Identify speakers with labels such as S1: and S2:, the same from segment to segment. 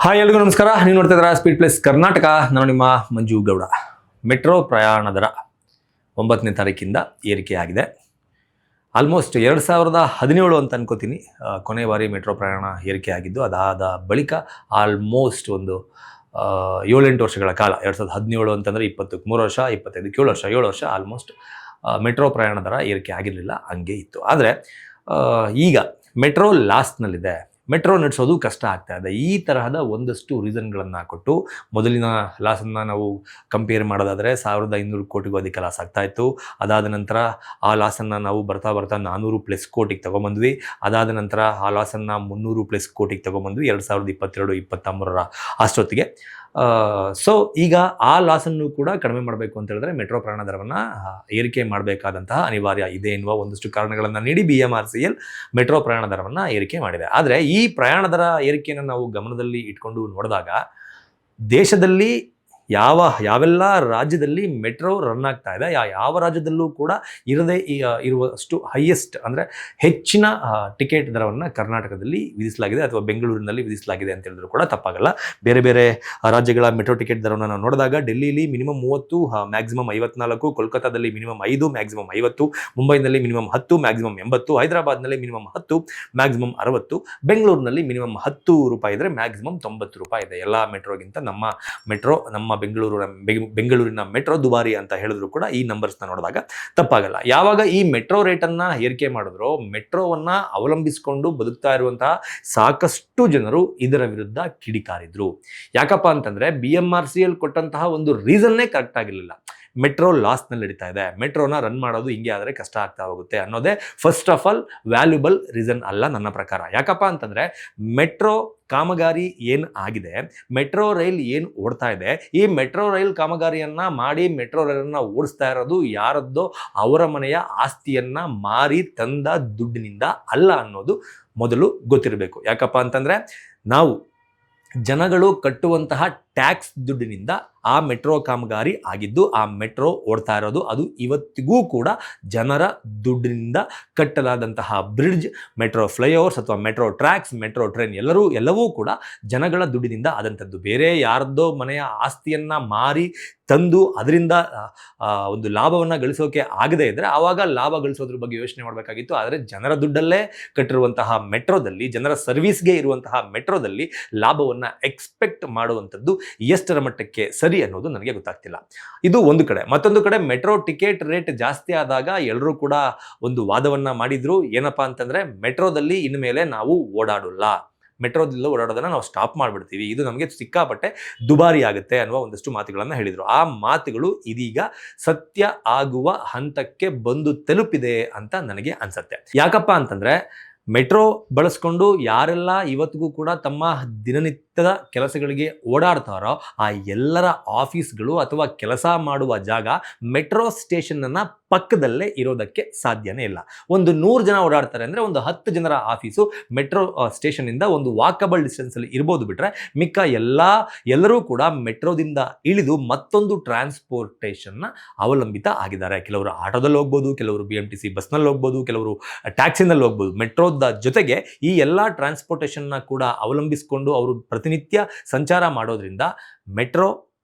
S1: Hi ಎಲ್ರಿಗೂ ನಮಸ್ಕಾರ. ನೀವು ನೋಡ್ತಾ ಇದ್ದೀರಾ ಸ್ಪೀಡ್ ಪ್ಲಸ್ ಕರ್ನಾಟಕ. ನಾನು ನಿಮ್ಮ ಮಂಜು ಗೌಡ. ಮೆಟ್ರೋ ಪ್ರಯಾಣ ದರ 9ನೇ ತಾರೀಕಿಂದ ಏರಿಕೆಯಾಗಿದೆ. ಆಲ್ಮೋಸ್ಟ್ 2017 ಅಂತ ಅನ್ಕೋತೀನಿ ಕೊನೆ ಬಾರಿ ಮೆಟ್ರೋ ಪ್ರಯಾಣ ಏರಿಕೆ ಆಗಿದ್ದು. ಅದಾದ ಬಳಿಕ ಆಲ್ಮೋಸ್ಟ್ ಒಂದು 7-8 ವರ್ಷಗಳ ಕಾಲ, 2017 ಅಂತಂದರೆ 23 ವರ್ಷ, 25 7 ವರ್ಷ, 7 ವರ್ಷ ಆಲ್ಮೋಸ್ಟ್ ಮೆಟ್ರೋ ಪ್ರಯಾಣ ದರ ಏರಿಕೆ ಆಗಿರಲಿಲ್ಲ, ಹಂಗೆ ಇತ್ತು. ಆದರೆ ಈಗ ಮೆಟ್ರೋ ಲಾಸ್ಟ್ನಲ್ಲಿದೆ, ಮೆಟ್ರೋ ನಡೆಸೋದು ಕಷ್ಟ ಆಗ್ತಾ ಇದೆ. ಈ ತರಹದ ಒಂದಷ್ಟು ರೀಸನ್ಗಳನ್ನು ಕೊಟ್ಟು, ಮೊದಲಿನ ಲಾಸನ್ನು ನಾವು ಕಂಪೇರ್ ಮಾಡೋದಾದರೆ 1500 ಕೋಟಿಗೂ ಅಧಿಕ ಲಾಸ್ ಆಗ್ತಾ ಇತ್ತು. ಅದಾದ ನಂತರ ಆ ಲಾಸನ್ನು ನಾವು ಬರ್ತಾ 400+ ಕೋಟಿಗೆ ತೊಗೊಂಬಂದ್ವಿ. ಅದಾದ ನಂತರ ಆ ಲಾಸನ್ನು 300+ ಕೋಟಿಗೆ ತೊಗೊಂಬಂದ್ವಿ 2022-23 ಅಷ್ಟೊತ್ತಿಗೆ. ಸೊ ಈಗ ಆ ಲಾಸನ್ನು ಕೂಡ ಕಡಿಮೆ ಮಾಡಬೇಕು ಅಂತ ಹೇಳಿದ್ರೆ ಮೆಟ್ರೋ ಪ್ರಯಾಣ ದರವನ್ನು ಏರಿಕೆ ಮಾಡಬೇಕಾದಂತಹ ಅನಿವಾರ್ಯ ಇದೆ ಎನ್ನುವ ಒಂದಷ್ಟು ಕಾರಣಗಳನ್ನು ನೀಡಿ BMRCL ಮೆಟ್ರೋ ಪ್ರಯಾಣ ದರವನ್ನು ಏರಿಕೆ ಮಾಡಿದೆ. ಆದರೆ ಈ ಪ್ರಯಾಣ ದರ ಏರಿಕೆಯನ್ನು ನಾವು ಗಮನದಲ್ಲಿ ಇಟ್ಕೊಂಡು ನೋಡಿದಾಗ ದೇಶದಲ್ಲಿ ಯಾವೆಲ್ಲ ರಾಜ್ಯದಲ್ಲಿ ಮೆಟ್ರೋ ರನ್ ಆಗ್ತಾ ಇದೆ, ಯಾವ ರಾಜ್ಯದಲ್ಲೂ ಕೂಡ ಇರದೇ ಇರುವಷ್ಟು ಹೈಯೆಸ್ಟ್ ಅಂದರೆ ಹೆಚ್ಚಿನ ಟಿಕೆಟ್ ದರವನ್ನು ಕರ್ನಾಟಕದಲ್ಲಿ ವಿಧಿಸಲಾಗಿದೆ ಅಥವಾ ಬೆಂಗಳೂರಿನಲ್ಲಿ ವಿಧಿಸಲಾಗಿದೆ ಅಂತ ಹೇಳಿದ್ರು ಕೂಡ ತಪ್ಪಾಗಲ್ಲ. ಬೇರೆ ಬೇರೆ ರಾಜ್ಯಗಳ ಮೆಟ್ರೋ ಟಿಕೆಟ್ ದರವನ್ನು ನಾವು ನೋಡಿದಾಗ ಡೆಲ್ಲಿಲಿ ಮಿನಿಮಮ್ 30, ಮ್ಯಾಕ್ಸಿಮಮ್ 54, ಕೋಲ್ಕತ್ತಾದಲ್ಲಿ ಮಿನಿಮಮ್ 5, ಮ್ಯಾಕ್ಸಿಮಮ್ 50, ಮುಂಬೈನಲ್ಲಿ ಮಿನಿಮಮ್ 10, ಮ್ಯಾಕ್ಸಿಮಮ್ 80, ಹೈದರಾಬಾದ್ನಲ್ಲಿ ಮಿನಿಮಮ್ 10, ಮ್ಯಾಕ್ಸಿಮಮ್ 60, ಬೆಂಗಳೂರಿನಲ್ಲಿ ಮಿನಿಮಮ್ 10 ರೂಪಾಯಿ ಇದ್ದರೆ ಮ್ಯಾಕ್ಸಿಮಮ್ 90 ರೂಪಾಯಿ ಇದೆ. ಎಲ್ಲ ಮೆಟ್ರೋಗಿಂತ ನಮ್ಮ ಮೆಟ್ರೋ, ನಮ್ಮ ಬೆಂಗಳೂರಿನ ಮೆಟ್ರೋ ದುಬಾರಿ ಅಂತ ಹೇಳಿದ್ರು ಕೂಡ ಈ ನಂಬರ್ಸ್ನ ನೋಡಿದಾಗ ತಪ್ಪಾಗಲ್ಲ. ಯಾವಾಗ ಈ ಮೆಟ್ರೋ ರೇಟನ್ನು ಏರಿಕೆ ಮಾಡಿದ್ರು, ಮೆಟ್ರೋವನ್ನು ಅವಲಂಬಿಸಿಕೊಂಡು ಬದುಕ್ತಾ ಇರುವಂತಹ ಸಾಕಷ್ಟು ಜನರು ಇದರ ವಿರುದ್ಧ ಕಿಡಿಕಾರಿದ್ರು. ಯಾಕಪ್ಪ ಅಂತಂದ್ರೆ BMRCL ಕೊಟ್ಟಂತಹ ಒಂದು ರೀಸನ್ನೇ ಕರೆಕ್ಟ್ ಆಗಿರಲಿಲ್ಲ. ಮೆಟ್ರೋ ಲಾಸ್ನಲ್ಲಿ ನಡೀತಾ ಇದೆ, ಮೆಟ್ರೋನ ರನ್ ಮಾಡೋದು ಹಿಂಗೆ ಆದರೆ ಕಷ್ಟ ಆಗ್ತಾ ಹೋಗುತ್ತೆ ಅನ್ನೋದೇ first of all valuable reason ಅಲ್ಲ ನನ್ನ ಪ್ರಕಾರ. ಯಾಕಪ್ಪ ಅಂತಂದರೆ ಮೆಟ್ರೋ ಕಾಮಗಾರಿ ಏನು ಆಗಿದೆ, ಮೆಟ್ರೋ ರೈಲ್ ಏನು ಓಡ್ತಾ ಇದೆ, ಈ ಮೆಟ್ರೋ ರೈಲ್ ಕಾಮಗಾರಿಯನ್ನು ಮಾಡಿ ಮೆಟ್ರೋ ರೈಲನ್ನು ಓಡಿಸ್ತಾ ಇರೋದು ಯಾರದ್ದೋ ಅವರ ಮನೆಯ ಆಸ್ತಿಯನ್ನು ಮಾರಿ ತಂದ ದುಡ್ಡಿನಿಂದ ಅಲ್ಲ ಅನ್ನೋದು ಮೊದಲು ಗೊತ್ತಿರಬೇಕು. ಯಾಕಪ್ಪ ಅಂತಂದರೆ ನಾವು ಜನಗಳು ಕಟ್ಟುವಂತಹ ಟ್ಯಾಕ್ಸ್ ದುಡ್ಡಿನಿಂದ ಆ ಮೆಟ್ರೋ ಕಾಮಗಾರಿ ಆಗಿದ್ದು, ಆ ಮೆಟ್ರೋ ಓಡ್ತಾ ಇರೋದು ಅದು ಇವತ್ತಿಗೂ ಕೂಡ ಜನರ ದುಡ್ಡಿನಿಂದ ಕಟ್ಟಲಾದಂತಹ ಬ್ರಿಡ್ಜ್, ಮೆಟ್ರೋ ಫ್ಲೈಓವರ್ಸ್ ಅಥವಾ ಮೆಟ್ರೋ ಟ್ರ್ಯಾಕ್ಸ್, ಮೆಟ್ರೋ ಟ್ರೈನ್ ಎಲ್ಲವೂ ಕೂಡ ಜನಗಳ ದುಡ್ಡಿನಿಂದ ಆದಂಥದ್ದು. ಬೇರೆ ಯಾರದ್ದೋ ಮನೆಯ ಆಸ್ತಿಯನ್ನು ಮಾರಿ ತಂದು ಅದರಿಂದ ಒಂದು ಲಾಭವನ್ನು ಗಳಿಸೋಕೆ ಆಗದೇ ಇದ್ದರೆ ಆವಾಗ ಲಾಭ ಗಳಿಸೋದ್ರ ಬಗ್ಗೆ ಯೋಚನೆ ಮಾಡಬೇಕಾಗಿತ್ತು. ಆದರೆ ಜನರ ದುಡ್ಡಲ್ಲೇ ಕಟ್ಟಿರುವಂತಹ ಮೆಟ್ರೋದಲ್ಲಿ, ಜನರ ಸರ್ವಿಸ್ಗೆ ಇರುವಂತಹ ಮೆಟ್ರೋದಲ್ಲಿ ಲಾಭವನ್ನು ಎಕ್ಸ್ಪೆಕ್ಟ್ ಮಾಡುವಂಥದ್ದು ಎಷ್ಟರ ಮಟ್ಟಕ್ಕೆ ಸರಿ ಅನ್ನೋದು ನನಗೆ ಗೊತ್ತಾಗ್ತಿಲ್ಲ. ಇದು ಒಂದು ಕಡೆ. ಮತ್ತೊಂದು ಕಡೆ ಮೆಟ್ರೋ ಟಿಕೆಟ್ ರೇಟ್ ಜಾಸ್ತಿ ಆದಾಗ ಎಲ್ಲರೂ ಕೂಡ ಒಂದು ವಾದವನ್ನು ಮಾಡಿದ್ರು. ಏನಪ್ಪಾ ಅಂತಂದರೆ ಮೆಟ್ರೋದಲ್ಲಿ ಇನ್ಮೇಲೆ ನಾವು ಓಡಾಡೋಲ್ಲ, ಮೆಟ್ರೋದಿಂದ ಓಡಾಡೋದನ್ನು ನಾವು ಸ್ಟಾಪ್ ಮಾಡಿಬಿಡ್ತೀವಿ, ಇದು ನಮಗೆ ಸಿಕ್ಕಾಪಟ್ಟೆ ದುಬಾರಿ ಆಗುತ್ತೆ ಅನ್ನುವ ಒಂದಷ್ಟು ಮಾತುಗಳನ್ನು ಹೇಳಿದರು. ಆ ಮಾತುಗಳು ಇದೀಗ ಸತ್ಯ ಆಗುವ ಹಂತಕ್ಕೆ ಬಂದು ತಲುಪಿದೆ ಅಂತ ನನಗೆ ಅನ್ಸುತ್ತೆ. ಯಾಕಪ್ಪ ಅಂತಂದರೆ ಮೆಟ್ರೋ ಬಳಸ್ಕೊಂಡು ಯಾರೆಲ್ಲ ಇವತ್ತಿಗೂ ಕೂಡ ತಮ್ಮ ದಿನನಿತ್ಯದ ಕೆಲಸಗಳಿಗೆ ಓಡಾಡ್ತಾರೋ ಆ ಎಲ್ಲರ ಆಫೀಸ್ಗಳು ಅಥವಾ ಕೆಲಸ ಮಾಡುವ ಜಾಗ ಮೆಟ್ರೋ ಸ್ಟೇಷನ್ನ ಪಕ್ಕದಲ್ಲೇ ಇರೋದಕ್ಕೆ ಸಾಧ್ಯನೇ ಇಲ್ಲ. ಒಂದು 100 ಜನ ಓಡಾಡ್ತಾರೆ ಅಂದರೆ ಒಂದು 10 ಜನರ ಆಫೀಸು ಮೆಟ್ರೋ ಸ್ಟೇಷನ್ನಿಂದ ಒಂದು ವಾಕಬಲ್ ಡಿಸ್ಟೆನ್ಸಲ್ಲಿ ಇರ್ಬೋದು. ಬಿಟ್ಟರೆ ಮಿಕ್ಕ ಎಲ್ಲರೂ ಕೂಡ ಮೆಟ್ರೋದಿಂದ ಇಳಿದು ಮತ್ತೊಂದು ಟ್ರಾನ್ಸ್ಪೋರ್ಟೇಷನ್ನ ಅವಲಂಬಿತ ಆಗಿದ್ದಾರೆ. ಕೆಲವರು ಆಟೋದಲ್ಲಿ ಹೋಗ್ಬೋದು, ಕೆಲವರು BMTC ಬಸ್ನಲ್ಲಿ ಹೋಗ್ಬೋದು, ಕೆಲವರು ಟ್ಯಾಕ್ಸಿನಲ್ಲಿ ಹೋಗ್ಬೋದು. ಮೆಟ್ರೋದ ಜೊತೆಗೆ ಈ ಎಲ್ಲ ಟ್ರಾನ್ಸ್ಪೋರ್ಟೇಷನ್ನ ಕೂಡ ಅವಲಂಬಿಸಿಕೊಂಡು ಅವರು ಪ್ರತಿನಿತ್ಯ ಸಂಚಾರ ಮಾಡೋದ್ರಿಂದ ಮೆಟ್ರೋ,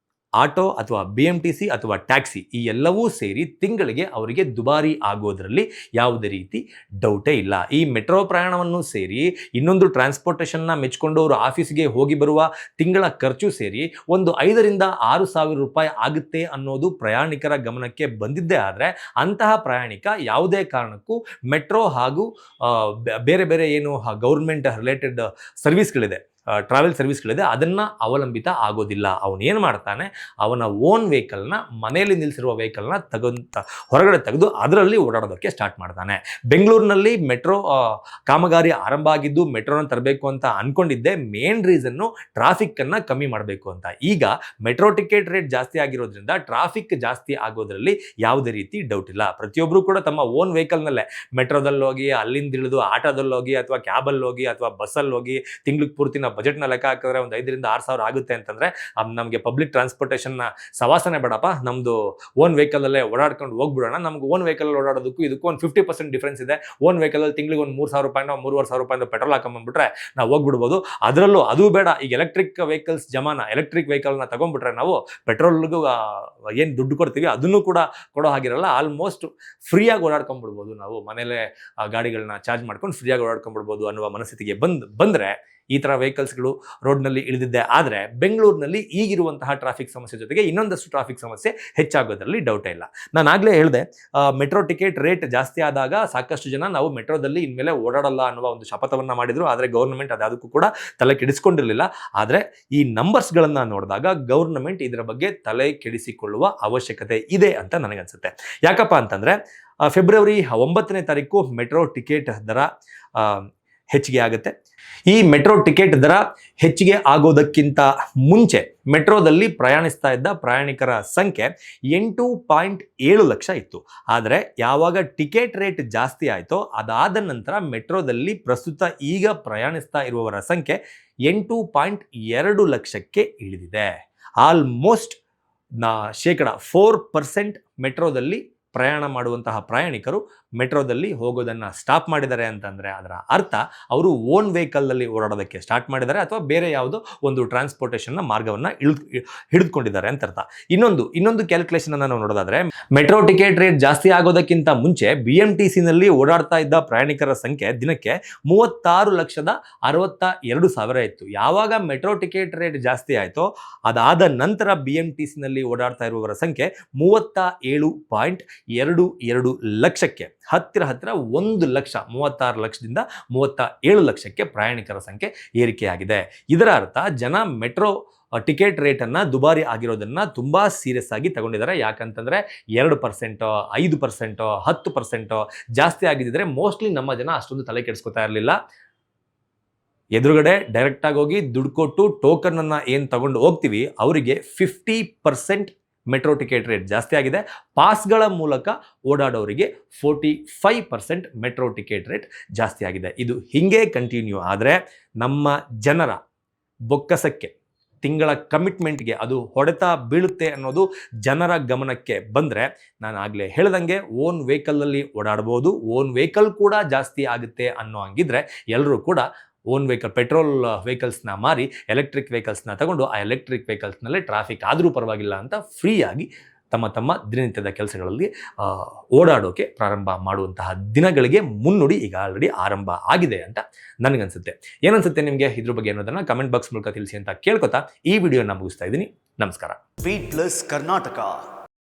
S1: ಆಟೋ ಅಥವಾ BMTC ಅಥವಾ ಟ್ಯಾಕ್ಸಿ ಈ ಎಲ್ಲವೂ ಸೇರಿ ತಿಂಗಳಿಗೆ ಅವರಿಗೆ ದುಬಾರಿ ಆಗೋದ್ರಲ್ಲಿ ಯಾವುದೇ ರೀತಿ ಡೌಟೇ ಇಲ್ಲ. ಈ ಮೆಟ್ರೋ ಪ್ರಯಾಣವನ್ನು ಸೇರಿ ಇನ್ನೊಂದು ಟ್ರಾನ್ಸ್ಪೋರ್ಟೇಷನ್ನ ಮೆಚ್ಕೊಂಡು ಅವರು ಆಫೀಸ್ಗೆ ಹೋಗಿ ಬರುವ ತಿಂಗಳ ಖರ್ಚು ಸೇರಿ ಒಂದು 5,000-6 ಸಾವಿರ ರೂಪಾಯಿ ಆಗುತ್ತೆ ಅನ್ನೋದು ಪ್ರಯಾಣಿಕರ ಗಮನಕ್ಕೆ ಬಂದಿದ್ದೇ ಆದರೆ ಅಂತಹ ಪ್ರಯಾಣಿಕ ಯಾವುದೇ ಕಾರಣಕ್ಕೂ ಮೆಟ್ರೋ ಹಾಗೂ ಬೇರೆ ಬೇರೆ ಏನು ಗೌರ್ಮೆಂಟ್ ರಿಲೇಟೆಡ್ ಸರ್ವಿಸ್ಗಳಿದೆ, ಟ್ರಾವೆಲ್ ಸರ್ವಿಸ್ಗಳಿದೆ, ಅದನ್ನು ಅವಲಂಬಿತ ಆಗೋದಿಲ್ಲ. ಅವನೇನು ಮಾಡ್ತಾನೆ, ಅವನ ಓನ್ ವೆಹಿಕಲ್ನ, ಮನೆಯಲ್ಲಿ ನಿಲ್ಲಿಸಿರುವ ವೆಹಿಕಲ್ನ ಹೊರಗಡೆ ತೆಗೆದು ಅದರಲ್ಲಿ ಓಡಾಡೋದಕ್ಕೆ ಸ್ಟಾರ್ಟ್ ಮಾಡ್ತಾನೆ. ಬೆಂಗಳೂರಿನಲ್ಲಿ ಮೆಟ್ರೋ ಕಾಮಗಾರಿ ಆರಂಭ ಆಗಿದ್ದು ಮೆಟ್ರೋನ ತರಬೇಕು ಅಂತ ಅಂದ್ಕೊಂಡಿದ್ದೆ. ಮೇನ್ ರೀಸನ್ನು ಟ್ರಾಫಿಕ್ಕನ್ನು ಕಮ್ಮಿ ಮಾಡಬೇಕು ಅಂತ. ಈಗ ಮೆಟ್ರೋ ಟಿಕೆಟ್ ರೇಟ್ ಜಾಸ್ತಿ ಆಗಿರೋದ್ರಿಂದ ಟ್ರಾಫಿಕ್ ಜಾಸ್ತಿ ಆಗೋದ್ರಲ್ಲಿ ಯಾವುದೇ ರೀತಿ ಡೌಟ್ ಇಲ್ಲ. ಪ್ರತಿಯೊಬ್ಬರು ಕೂಡ ತಮ್ಮ ಓನ್ ವೆಹಿಕಲ್ನಲ್ಲೇ ಮೆಟ್ರೋದಲ್ಲಿ ಹೋಗಿ, ಅಲ್ಲಿಂದ ಇಳಿದು ಆಟೋದಲ್ಲಿ ಹೋಗಿ ಅಥವಾ ಕ್ಯಾಬಲ್ಲಿ ಹೋಗಿ ಅಥವಾ ಬಸ್ಸಲ್ಲಿ ಹೋಗಿ ತಿಂಗ್ಳಿಗೆ ಪೂರ್ತಿನ ಬಜೆಟ್ನ ಲೆಕ್ಕ ಹಾಕಿದ್ರೆ ಒಂದು 5,000-6,000 ಆಗುತ್ತೆ ಅಂತಂದರೆ ನಮಗೆ ಪಬ್ಲಿಕ್ ಟ್ರಾನ್ಸ್ಪೋರ್ಟೇಷನ್ನ ಸವಾಸನೆ ಬೇಡಪ್ಪ, ನಮ್ಮದು ಓನ್ ವೆಹಿಕಲಲ್ಲೇ ಓಡಾಡ್ಕೊಂಡು ಹೋಗ್ಬಿಡೋಣ. ನಮ್ಗೆ ಓನ್ ವೆಹಿಕಲ್ ಓಡಾಡೋದಕ್ಕೂ ಇದಕ್ಕೂ ಒಂದು 50% ಡಿಫ್ರೆನ್ಸ್ ಇದೆ. ಓನ್ ವೆಹಿಕಲಲ್ಲಿ ತಿಂಗಳಿಗೆ ಒಂದು 3,000 ರೂಪಾಯಿನೋ 3,500 ರೂಪಾಯಿನೋ ಪೆಟ್ರೋಲ್ ಹಾಕೊಂಡ್ಬಂದ್ಬಿಟ್ರೆ ನಾವು ಹೋಗ್ಬಿಡ್ಬೋದು. ಅದರಲ್ಲೂ ಅದು ಬೇಡ, ಈಗ ಎಲೆಕ್ಟ್ರಿಕ್ ವೆಹಿಕಲ್ಸ್ ಜಮಾನ, ಎಲೆಕ್ಟ್ರಿಕ್ ವೆಹಿಕಲ್ನ ತಗೊಂಡ್ಬಿಟ್ರೆ ನಾವು ಪೆಟ್ರೋಲ್ಗೂ ಏನು ದುಡ್ಡು ಕೊಡ್ತೀವಿ ಅದನ್ನು ಕೂಡ ಕೊಡೋ ಹಾಗಿರಲ್ಲ. ಆಲ್ಮೋಸ್ಟ್ ಫ್ರೀಯಾಗಿ ಓಡಾಡ್ಕೊಂಡ್ಬಿಡ್ಬೋದು, ನಾವು ಮನೇಲೆ ಗಾಡಿಗಳನ್ನ ಚಾರ್ಜ್ ಮಾಡ್ಕೊಂಡು ಫ್ರೀಯಾಗಿ ಓಡಾಡ್ಕೊಂಡ್ಬಿಡ್ಬೋದು ಅನ್ನುವ ಮನಸ್ಥಿತಿಗೆ ಬಂದರೆ ಈ ಥರ ವೆಹಿಕಲ್ಸ್ಗಳು ರೋಡ್ನಲ್ಲಿ ಇಳಿದಿದ್ದೆ. ಆದರೆ ಬೆಂಗಳೂರಿನಲ್ಲಿ ಈಗಿರುವಂತಹ ಟ್ರಾಫಿಕ್ ಸಮಸ್ಯೆ ಜೊತೆಗೆ ಇನ್ನೊಂದಷ್ಟು ಟ್ರಾಫಿಕ್ ಸಮಸ್ಯೆ ಹೆಚ್ಚಾಗೋದ್ರಲ್ಲಿ ಡೌಟೇ ಇಲ್ಲ. ನಾನು ಆಗಲೇ ಹೇಳಿದೆ, ಮೆಟ್ರೋ ಟಿಕೆಟ್ ರೇಟ್ ಜಾಸ್ತಿ ಆದಾಗ ಸಾಕಷ್ಟು ಜನ ನಾವು ಮೆಟ್ರೋದಲ್ಲಿ ಇನ್ಮೇಲೆ ಓಡಾಡಲ್ಲ ಅನ್ನುವ ಒಂದು ಶಪಥವನ್ನು ಮಾಡಿದರು. ಆದರೆ ಗೌರ್ಮೆಂಟ್ ಅದಕ್ಕೂ ಕೂಡ ತಲೆ ಕೆಡಿಸ್ಕೊಂಡಿರಲಿಲ್ಲ. ಆದರೆ ಈ ನಂಬರ್ಸ್ಗಳನ್ನು ನೋಡಿದಾಗ ಗೌರ್ಮೆಂಟ್ ಇದರ ಬಗ್ಗೆ ತಲೆ ಕೆಡಿಸಿಕೊಳ್ಳುವ ಅವಶ್ಯಕತೆ ಇದೆ ಅಂತ ನನಗನ್ಸುತ್ತೆ. ಯಾಕಪ್ಪ ಅಂತಂದರೆ ಫೆಬ್ರವರಿ 9ನೇ ತಾರೀಕು ಮೆಟ್ರೋ ಟಿಕೆಟ್ ದರ ಹೆಚ್ಚಿಗೆ ಆಗುತ್ತೆ. ಈ ಮೆಟ್ರೋ ಟಿಕೆಟ್ ದರ ಹೆಚ್ಚಿಗೆ ಆಗೋದಕ್ಕಿಂತ ಮುಂಚೆ ಮೆಟ್ರೋದಲ್ಲಿ ಪ್ರಯಾಣಿಸ್ತಾ ಇದ್ದ ಪ್ರಯಾಣಿಕರ ಸಂಖ್ಯೆ 8.7 ಲಕ್ಷ ಇತ್ತು. ಆದರೆ ಯಾವಾಗ ಟಿಕೆಟ್ ರೇಟ್ ಜಾಸ್ತಿ ಆಯಿತೋ ಅದಾದ ನಂತರ ಮೆಟ್ರೋದಲ್ಲಿ ಪ್ರಸ್ತುತ ಈಗ ಪ್ರಯಾಣಿಸ್ತಾ ಇರುವವರ ಸಂಖ್ಯೆ 8.2 ಲಕ್ಷಕ್ಕೆ ಇಳಿದಿದೆ. ಆಲ್ಮೋಸ್ಟ್ 4% ಮೆಟ್ರೋದಲ್ಲಿ ಪ್ರಯಾಣ ಮಾಡುವಂತಹ ಪ್ರಯಾಣಿಕರು ಮೆಟ್ರೋದಲ್ಲಿ ಹೋಗೋದನ್ನು ಸ್ಟಾಪ್ ಮಾಡಿದ್ದಾರೆ ಅಂತಂದರೆ ಅದರ ಅರ್ಥ ಅವರು ಓನ್ ವೆಹಿಕಲ್ನಲ್ಲಿ ಓಡಾಡೋದಕ್ಕೆ ಸ್ಟಾರ್ಟ್ ಮಾಡಿದ್ದಾರೆ ಅಥವಾ ಬೇರೆ ಯಾವುದೋ ಒಂದು ಟ್ರಾನ್ಸ್ಪೋರ್ಟೇಷನ್ನ ಮಾರ್ಗವನ್ನು ಹಿಡಿದುಕೊಂಡಿದ್ದಾರೆ ಅಂತ ಅರ್ಥ. ಇನ್ನೊಂದು ಕ್ಯಾಲ್ಕುಲೇಷನನ್ನು ನಾವು ನೋಡೋದಾದರೆ ಮೆಟ್ರೋ ಟಿಕೆಟ್ ರೇಟ್ ಜಾಸ್ತಿ ಆಗೋದಕ್ಕಿಂತ ಮುಂಚೆ BMTCನಲ್ಲಿ ಓಡಾಡ್ತಾ ಇದ್ದ ಪ್ರಯಾಣಿಕರ ಸಂಖ್ಯೆ ದಿನಕ್ಕೆ 36,62,000 ಇತ್ತು. ಯಾವಾಗ ಮೆಟ್ರೋ ಟಿಕೆಟ್ ರೇಟ್ ಜಾಸ್ತಿ ಆಯಿತೋ ಅದಾದ ನಂತರ BMTCನಲ್ಲಿ ಓಡಾಡ್ತಾ ಇರುವವರ ಸಂಖ್ಯೆ 37.22 ಲಕ್ಷಕ್ಕೆ ಹತ್ತಿರ 1 ಲಕ್ಷ, 36 ಲಕ್ಷದಿಂದ 37 ಲಕ್ಷಕ್ಕೆ ಪ್ರಯಾಣಿಕರ ಸಂಖ್ಯೆ ಏರಿಕೆಯಾಗಿದೆ. ಇದರ ಅರ್ಥ ಜನ ಮೆಟ್ರೋ ಟಿಕೆಟ್ ರೇಟನ್ನು ದುಬಾರಿ ಆಗಿರೋದನ್ನು ತುಂಬ ಸೀರಿಯಸ್ ಆಗಿ ತಗೊಂಡಿದ್ದಾರೆ. ಯಾಕಂತಂದರೆ 2%, 5%, 10% ಜಾಸ್ತಿ ಆಗಿದ್ದರೆ ಮೋಸ್ಟ್ಲಿ ನಮ್ಮ ಜನ ಅಷ್ಟೊಂದು ತಲೆ ಕೆಡಿಸ್ಕೊತಾ ಇರಲಿಲ್ಲ. ಎದುರುಗಡೆ ಡೈರೆಕ್ಟಾಗಿ ಹೋಗಿ ದುಡ್ಡು ಕೊಟ್ಟು ಟೋಕನನ್ನು ಏನು ತಗೊಂಡು ಹೋಗ್ತೀವಿ ಅವರಿಗೆ 50% ಮೆಟ್ರೋ ಟಿಕೆಟ್ ರೇಟ್ ಜಾಸ್ತಿ ಆಗಿದೆ. ಪಾಸ್ಗಳ ಮೂಲಕ ಓಡಾಡೋರಿಗೆ 45% ಮೆಟ್ರೋ ಟಿಕೆಟ್ ರೇಟ್ ಜಾಸ್ತಿ ಆಗಿದೆ. ಇದು ಹೀಗೆ ಕಂಟಿನ್ಯೂ ಆದರೆ ನಮ್ಮ ಜನರ ಬೊಕ್ಕಸಕ್ಕೆ, ತಿಂಗಳ ಕಮಿಟ್ಮೆಂಟ್ಗೆ ಅದು ಹೊಡೆತ ಬೀಳುತ್ತೆ ಅನ್ನೋದು ಜನರ ಗಮನಕ್ಕೆ ಬಂದರೆ ನಾನು ಆಗಲೇ ಹೇಳ್ದಂಗೆ ಓನ್ ವೆಹಿಕಲಲ್ಲಿ ಓಡಾಡ್ಬೋದು, ಓನ್ ವೆಹಿಕಲ್ ಕೂಡ ಜಾಸ್ತಿ ಆಗುತ್ತೆ ಅನ್ನೋ ಹಂಗಿದ್ರೆ ಎಲ್ಲರೂ ಕೂಡ ಓನ್ ವೆಹಿಕಲ್, ಪೆಟ್ರೋಲ್ ವೆಹಿಕಲ್ಸ್ನ ಮಾರಿ ಎಲೆಕ್ಟ್ರಿಕ್ ವೆಹಿಕಲ್ಸ್ನ ತಗೊಂಡು ಆ ಎಲೆಕ್ಟ್ರಿಕ್ ವೆಹಿಕಲ್ಸ್ನಲ್ಲೇ ಟ್ರಾಫಿಕ್ ಆದರೂ ಪರವಾಗಿಲ್ಲ ಅಂತ ಫ್ರೀಯಾಗಿ ತಮ್ಮ ದಿನನಿತ್ಯದ ಕೆಲಸಗಳಲ್ಲಿ ಓಡಾಡೋಕೆ ಪ್ರಾರಂಭ ಮಾಡುವಂತಹ ದಿನಗಳಿಗೆ ಮುನ್ನುಡಿ ಈಗ ಆಲ್ರೆಡಿ ಆರಂಭ ಆಗಿದೆ ಅಂತ ನನಗನ್ಸುತ್ತೆ. ಏನನ್ಸುತ್ತೆ ನಿಮಗೆ ಇದ್ರ ಬಗ್ಗೆ ಅನ್ನೋದನ್ನು ಕಮೆಂಟ್ ಬಾಕ್ಸ್ ಮೂಲಕ ತಿಳಿಸಿ ಅಂತ ಕೇಳ್ಕೊತಾ ಈ ವಿಡಿಯೋನ ಮುಗಿಸ್ತಾ ಇದ್ದೀನಿ. ನಮಸ್ಕಾರ.
S2: Speed plus Karnataka.